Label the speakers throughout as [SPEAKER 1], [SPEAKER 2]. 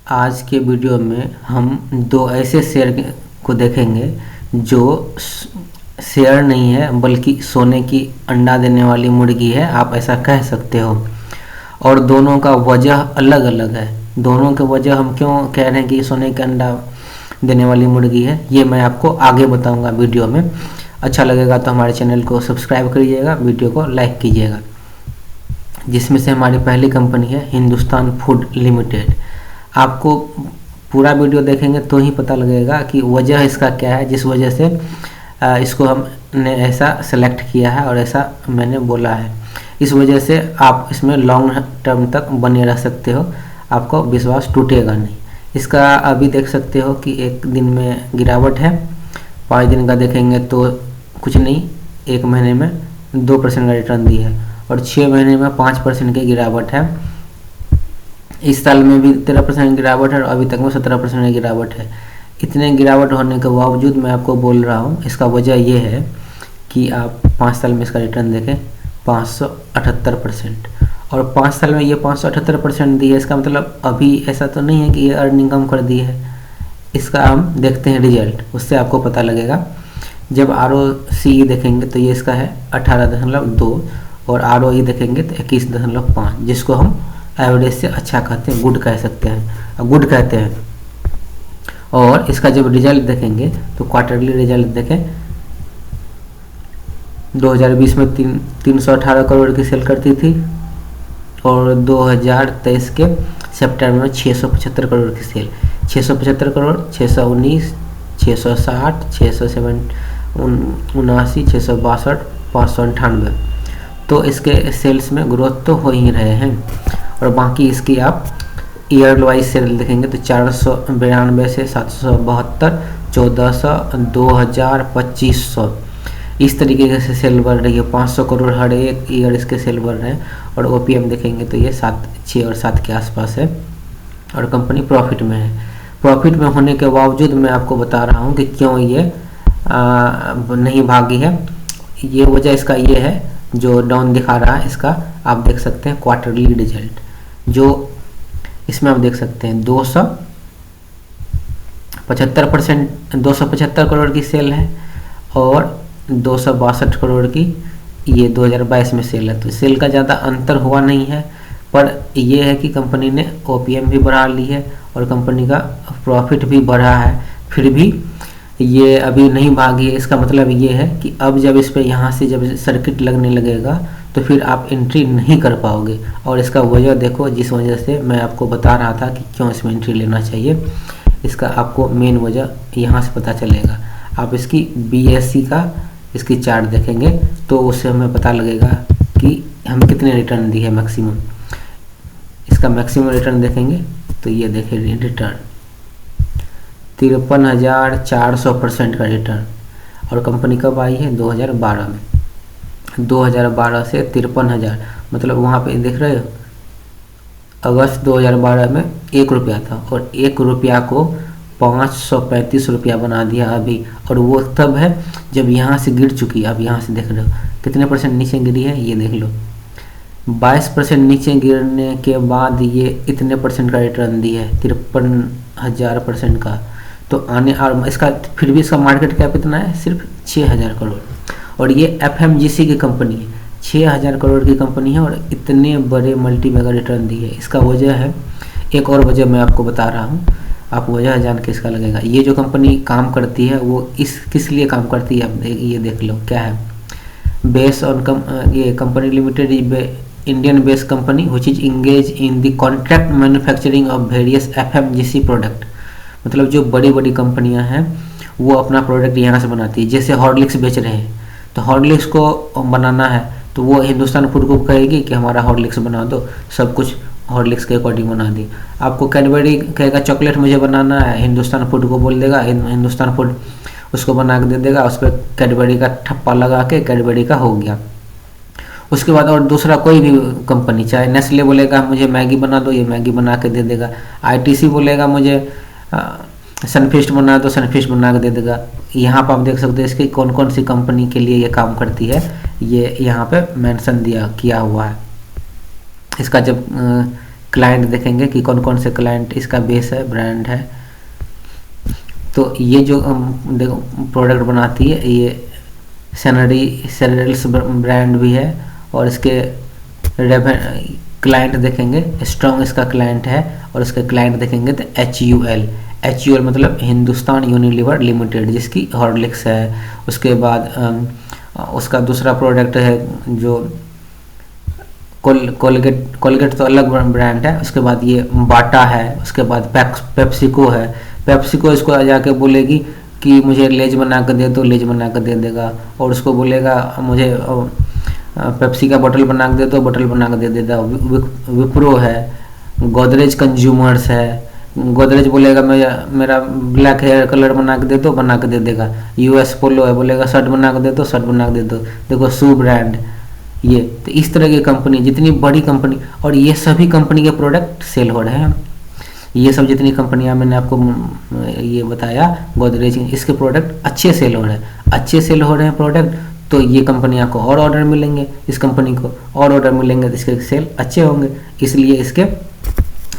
[SPEAKER 1] आज के वीडियो में हम दो ऐसे शेयर को देखेंगे जो शेयर नहीं है बल्कि सोने की अंडा देने वाली मुर्गी है, आप ऐसा कह सकते हो। और दोनों का वजह अलग अलग है। दोनों के वजह हम क्यों कह रहे हैं कि सोने का अंडा देने वाली मुर्गी है, ये मैं आपको आगे बताऊंगा वीडियो में। अच्छा लगेगा तो हमारे चैनल को सब्सक्राइब करिएगा, वीडियो को लाइक कीजिएगा। जिसमें से हमारी पहली कंपनी है हिंदुस्तान फूड लिमिटेड। आपको पूरा वीडियो देखेंगे तो ही पता लगेगा कि वजह इसका क्या है, जिस वजह से इसको हमने ऐसा सेलेक्ट किया है और ऐसा मैंने बोला है। इस वजह से आप इसमें लॉन्ग टर्म तक बने रह सकते हो, आपको विश्वास टूटेगा नहीं। इसका अभी देख सकते हो कि एक दिन में गिरावट है, 5 दिन का देखेंगे तो कुछ नहीं, 1 महीने में 2% का रिटर्न दी है और 6 महीने में 5% की गिरावट है। इस साल में भी 13% गिरावट है और अभी तक में 17% की गिरावट है। इतने गिरावट होने के बावजूद मैं आपको बोल रहा हूँ, इसका वजह ये है कि आप 5 साल में इसका रिटर्न देखें 578%। और 5 साल में ये 578% दी है, इसका मतलब अभी ऐसा तो नहीं है कि ये अर्निंग कम कर दी है। इसका हम देखते हैं रिजल्ट, उससे आपको पता लगेगा। जब ROCE देखेंगे तो ये इसका है 18.2 और ROE देखेंगे तो 21.5, जिसको हम एवरेज से अच्छा कहते हैं, गुड कह सकते हैं, गुड कहते हैं। और इसका जब रिजल्ट देखेंगे तो क्वार्टरली रिजल्ट देखें, 2020 में 318 करोड़ की सेल करती थी और 2023 के सितंबर में 675 करोड़ की सेल। 675 करोड़, 619, 660, 679, 662, 598। तो इसके सेल्स में ग्रोथ तो हो ही रहे हैं। और बाकी इसकी आप ईयर वाइज सेल देखेंगे तो 492 से 772, 1400, 2000, 2500 इस तरीके से सेल बढ़ रही है। 500 करोड़ हर एक ईयर इसके सेल बढ़ रहे हैं। और OPM देखेंगे तो ये 6 और 7 के आसपास है और कंपनी प्रॉफिट में है। प्रॉफिट में होने के बावजूद मैं आपको बता रहा हूँ कि क्यों ये नहीं भागी है। ये वजह इसका ये है, जो डाउन दिखा रहा है इसका आप देख सकते हैं क्वार्टरली रिजल्ट, जो इसमें आप देख सकते हैं 275 करोड़ की सेल है और 262 करोड़ की ये 2022 में सेल है। तो सेल का ज़्यादा अंतर हुआ नहीं है, पर यह है कि कंपनी ने OPM भी बढ़ा ली है और कंपनी का प्रॉफिट भी बढ़ा है, फिर भी ये अभी नहीं भागी है। इसका मतलब ये है कि अब जब इस पे यहाँ से जब सर्किट लगने लगेगा तो फिर आप एंट्री नहीं कर पाओगे। और इसका वजह देखो, जिस वजह से मैं आपको बता रहा था कि क्यों इसमें एंट्री लेना चाहिए, इसका आपको मेन वजह यहाँ से पता चलेगा। आप इसकी BSE का इसकी चार्ट देखेंगे तो उससे हमें पता लगेगा कि हम कितने रिटर्न दी है मैक्सिमम। इसका मैक्सिमम रिटर्न देखेंगे तो ये देखें रिटर्न 53,400% का रिटर्न। और कंपनी कब आई है? 2012 में। 2012 से 53,000, मतलब वहाँ पे देख रहे हो अगस्त 2012 में 1 रुपया था और 1 रुपया को 535 रुपया बना दिया अभी। और वो तब है जब यहाँ से गिर चुकी है। अब यहाँ से देख रहे हो कितने % नीचे गिरी है, ये देख लो 22% नीचे गिरने के बाद ये इतने % का रिटर्न दी है, 53,000% का। तो आने और इसका फिर भी इसका मार्केट कैप इतना है, सिर्फ 6,000 करोड़। और ये FMGC की कंपनी है, 6,000 करोड़ की कंपनी है और इतने बड़े मल्टी मेगा रिटर्न दी है। इसका वजह है, एक और वजह मैं आपको बता रहा हूँ, आप वजह जान के इसका लगेगा। ये जो कंपनी काम करती है वो किस लिए काम करती है, आप ये देख लो क्या है। बेस ऑन ये company limited Indian based company which is engage in the contract manufacturing of various FMGC product. मतलब जो बड़ी बड़ी कंपनियां हैं वो अपना प्रोडक्ट यहाँ से बनाती है। जैसे हॉर्लिक्स बेच रहे हैं तो हॉर्लिक्स को बनाना है तो वो हिंदुस्तान फूड को कहेगी कि हमारा हॉर्लिक्स बना दो, सब कुछ हॉर्लिक्स के अकॉर्डिंग बना दी। आपको कैडबरी कहेगा चॉकलेट मुझे बनाना है, हिंदुस्तान फूड को बोल देगा, हिंदुस्तान फूड उसको बना के दे देगा, उस पर कैडबरी का ठप्पा लगा के कैडबरी का हो गया। उसके बाद और दूसरा कोई भी कंपनी, चाहे नेस्ले बोलेगा मुझे मैगी बना दो, ये मैगी बना के दे देगा। ITC बोलेगा मुझे सनफिस्ट बना दो, सनफिस्ट बना के दे देगा। यहाँ पर आप देख सकते हैं इसकी कौन कौन सी कंपनी के लिए ये काम करती है, ये यहाँ पे मेंशन किया हुआ है। इसका जब क्लाइंट देखेंगे कि कौन कौन से क्लाइंट इसका बेस है, ब्रांड है। तो ये जो देखो प्रोडक्ट बनाती है, ये सैनिटरीज ब्रांड भी है। और इसके क्लाइंट देखेंगे, स्ट्रॉन्ग इसका क्लाइंट है। और इसके क्लाइंट देखेंगे तो HUL मतलब हिंदुस्तान यूनिलीवर लिमिटेड, जिसकी हॉर्लिक्स है। उसके बाद उसका दूसरा प्रोडक्ट है जो कोलगेट तो अलग ब्रांड है। उसके बाद ये बाटा है। उसके बाद पेप्सिको है। पेप्सिको इसको जाके बोलेगी कि मुझे लेज बना कर दे, तो लेज बना कर दे देगा। और उसको बोलेगा मुझे पेप्सी का बोतल बना के दे, तो बोतल बना कर दे देगा। विप्रो है। गोदरेज कंज्यूमर्स है। गोदरेज बोलेगा मेरा ब्लैक हेयर कलर बना के दे, तो बना के दे देगा। US पोलो है, बोलेगा शर्ट बना के दे, तो शर्ट बना के दे दो। देखो शू ब्रांड ये। तो इस तरह की कंपनी, जितनी बड़ी कंपनी, और ये सभी कंपनी के प्रोडक्ट सेल हो रहे हैं। ये सब जितनी कंपनियां मैंने आपको ये बताया, गोदरेज, इसके प्रोडक्ट अच्छे सेल हो रहे हैं। अच्छे सेल हो रहे हैं प्रोडक्ट, तो ये कंपनियां को और ऑर्डर मिलेंगे, इस कंपनी को और ऑर्डर मिलेंगे, तो इसके सेल अच्छे होंगे। इसलिए इसके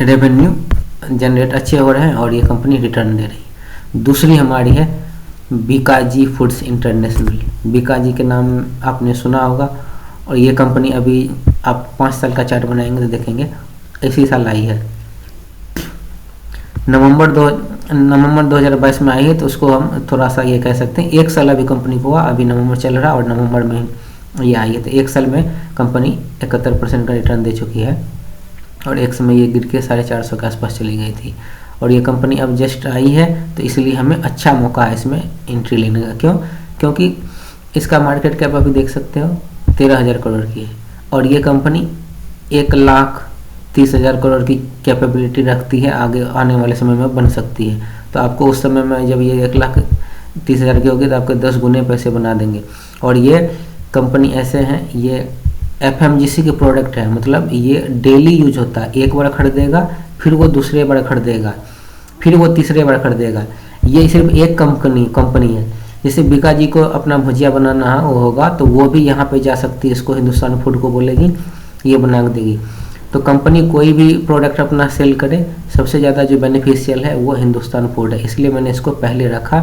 [SPEAKER 1] रेवेन्यू जनरेट अच्छे हो रहे हैं और ये कंपनी रिटर्न दे रही है। दूसरी हमारी है बीकाजी फूड्स इंटरनेशनल। बीकाजी के नाम आपने सुना होगा। और ये कंपनी अभी आप 5 साल का चार्ट बनाएंगे तो देखेंगे इसी साल आई है। नवंबर 2022 में आई है। तो उसको हम थोड़ा सा ये कह सकते हैं 1 साल अभी कंपनी को हुआ, अभी नवंबर चल रहा है और नवंबर में ये आई है। तो 1 साल में कंपनी 71% का रिटर्न दे चुकी है। और एक समय ये गिर के 450 के आसपास चली गई थी। और ये कंपनी अब जस्ट आई है, तो इसलिए हमें अच्छा मौका है इसमें एंट्री लेने का। क्यों? क्योंकि इसका मार्केट कैप अभी देख सकते हो 13,000 करोड़ की है। और ये कंपनी 1,30,000 करोड़ की कैपेबिलिटी रखती है, आगे आने वाले समय में बन सकती है। तो आपको उस समय में जब ये 1,30,000 की होगी तो आपके 10 गुने पैसे बना देंगे। और ये कंपनी ऐसे हैं, ये FMGC के प्रोडक्ट है, मतलब ये डेली यूज होता है। एक बार खरीदेगा, फिर वो दूसरे बार खरीदेगा, फिर वो तीसरे बार खरीदेगा। ये सिर्फ एक कंपनी है। जैसे बीकाजी को अपना भुजिया बनाना है वो होगा, तो वो भी यहाँ पे जा सकती है, इसको हिंदुस्तान फूड को बोलेगी, ये बना देगी। तो कंपनी कोई भी प्रोडक्ट अपना सेल करे, सबसे ज़्यादा जो बेनिफिशियल है वो हिंदुस्तान फूड है, इसलिए मैंने इसको पहले रखा।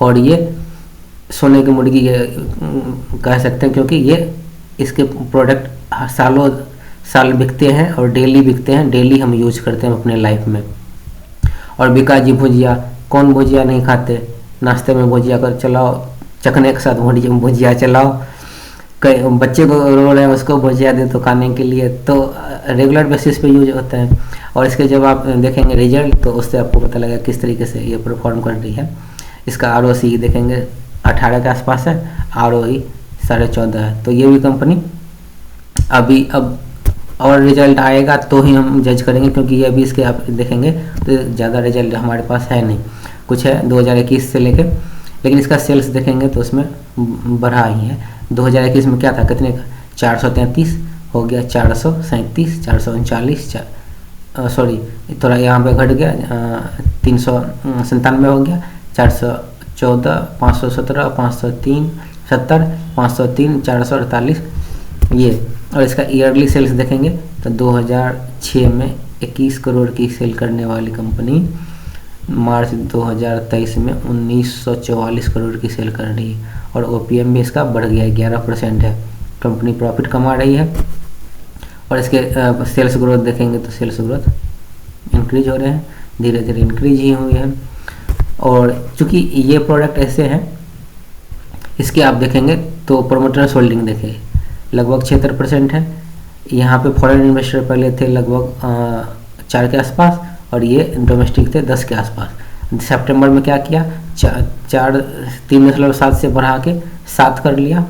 [SPEAKER 1] और ये सोने की मुर्गी ये कह सकते हैं, क्योंकि ये इसके प्रोडक्ट सालों साल बिकते हैं और डेली बिकते हैं, डेली हम यूज करते हैं अपने लाइफ में। और बीकाजी भुजिया, कौन भुजिया नहीं खाते? नाश्ते में भुजिया कर चलाओ, चखने के साथ भुजिया चलाओ। कई बच्चे को रो रहे हैं, उसको भुजिया दे तो खाने के लिए, तो रेगुलर बेसिस पे यूज होता है। और इसके जब आप देखेंगे रिजल्ट, तो उससे आपको पता लगेगा किस तरीके से ये परफॉर्म कर रही है। इसका ROC देखेंगे 18 के आसपास है, ROE 14.5 है। तो ये भी कंपनी अभी अब और रिजल्ट आएगा तो ही हम जज करेंगे, क्योंकि ये अभी इसके आप देखेंगे तो ज़्यादा रिजल्ट हमारे पास है नहीं, कुछ है 2021 से लेके। लेकिन इसका सेल्स देखेंगे तो उसमें बढ़ा ही है। 2021 में क्या था, कितने का? 433 हो गया 437, 439, सॉरी थोड़ा यहाँ पे घट गया, 397 हो गया, 414, 517, 503, 70, 503, 448 ये। और इसका ईयरली सेल्स देखेंगे तो 2006 में 21 करोड़ की सेल करने वाली कंपनी मार्च 2023 में 1944 करोड़ की सेल कर रही है। और OPM भी इसका बढ़ गया है, 11% है। कंपनी प्रॉफिट कमा रही है। और इसके सेल्स ग्रोथ देखेंगे तो सेल्स ग्रोथ इंक्रीज हो रहे हैं, धीरे धीरे इंक्रीज ही हुई है। और चूँकि ये प्रोडक्ट ऐसे हैं, इसके आप देखेंगे तो प्रोमोटर्स होल्डिंग देखें लगभग 76% है। यहाँ पे फॉरेन इन्वेस्टर पहले थे लगभग 4 के आसपास, और ये डोमेस्टिक थे 10 के आसपास। सितंबर में क्या किया, 3.7 से बढ़ा के 7 कर लिया।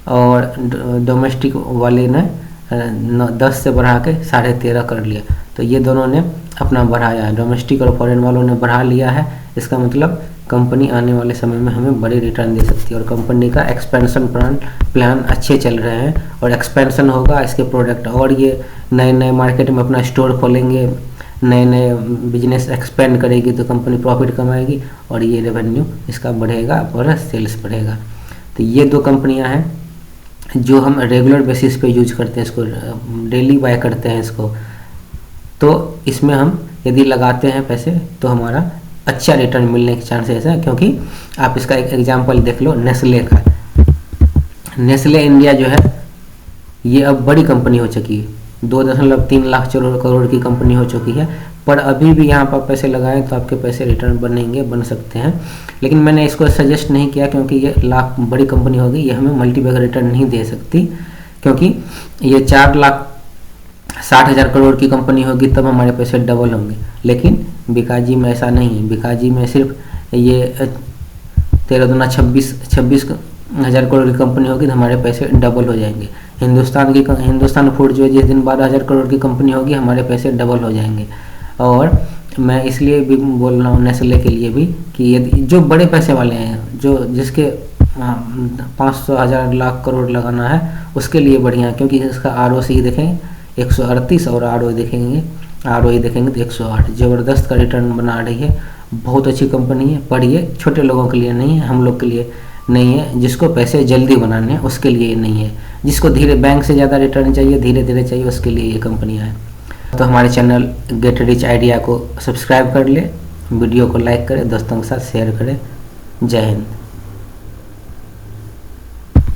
[SPEAKER 1] और डोमेस्टिक वाले ने 10 से बढ़ा के 13.5 कर लिया। तो ये दोनों ने अपना बढ़ाया है, डोमेस्टिक और फॉरेन वालों ने बढ़ा लिया है। इसका मतलब कंपनी आने वाले समय में हमें बड़े रिटर्न दे सकती है। और कंपनी का एक्सपेंशन प्लान अच्छे चल रहे हैं, और एक्सपेंशन होगा इसके प्रोडक्ट, और ये नए नए मार्केट में अपना स्टोर खोलेंगे, नए नए बिजनेस एक्सपेंड करेगी, तो कंपनी प्रॉफिट कमाएगी और ये रेवेन्यू इसका बढ़ेगा और सेल्स बढ़ेगा। तो ये 2 कंपनियां हैं जो हम रेगुलर बेसिस पे यूज करते हैं, इसको डेली बाय करते हैं, इसको तो इसमें हम यदि लगाते हैं पैसे तो हमारा अच्छा रिटर्न मिलने के चांसेस है। क्योंकि आप इसका एक एग्जांपल देख लो नेस्ले का। नेस्ले इंडिया जो है ये अब बड़ी कंपनी हो चुकी है, 2.3 लाख करोड़ की कंपनी हो चुकी है। पर अभी भी यहाँ पर पैसे लगाएं तो आपके पैसे रिटर्न बन सकते हैं। लेकिन मैंने इसको सजेस्ट नहीं किया क्योंकि ये बड़ी कंपनी होगी, ये हमें मल्टीबैगर रिटर्न नहीं दे सकती। क्योंकि ये 4,60,000 करोड़ की कंपनी होगी तब हमारे पैसे डबल होंगे। लेकिन बिकाजी में ऐसा नहीं है। बिकाजी में सिर्फ ये 13 दूना 26,000 करोड़ की कंपनी होगी तो हमारे पैसे डबल हो जाएंगे। हिंदुस्तान फूड जो है जिस दिन 12,000 करोड़ की कंपनी होगी हमारे पैसे डबल हो जाएंगे। और मैं इसलिए भी बोल रहा हूँ नेस्ले के लिए भी कि यदि जो बड़े पैसे वाले हैं, जिसके 500 हज़ार लाख करोड़ लगाना है, उसके लिए बढ़िया है। क्योंकि इसका ROC देखें 138 और ROE देखेंगे तो 108, ज़बरदस्त का रिटर्न बना रही है। बहुत अच्छी कंपनी है। पढ़िए, छोटे लोगों के लिए नहीं है, हम लोग के लिए नहीं है। जिसको पैसे जल्दी बनाने हैं उसके लिए ये नहीं है। जिसको बैंक से ज़्यादा रिटर्न चाहिए, धीरे धीरे चाहिए, उसके लिए ये कंपनियाँ हैं। तो हमारे चैनल गेट रिच आइडिया को सब्सक्राइब कर ले, वीडियो को लाइक करें, दोस्तों के साथ शेयर करें। जय हिंद।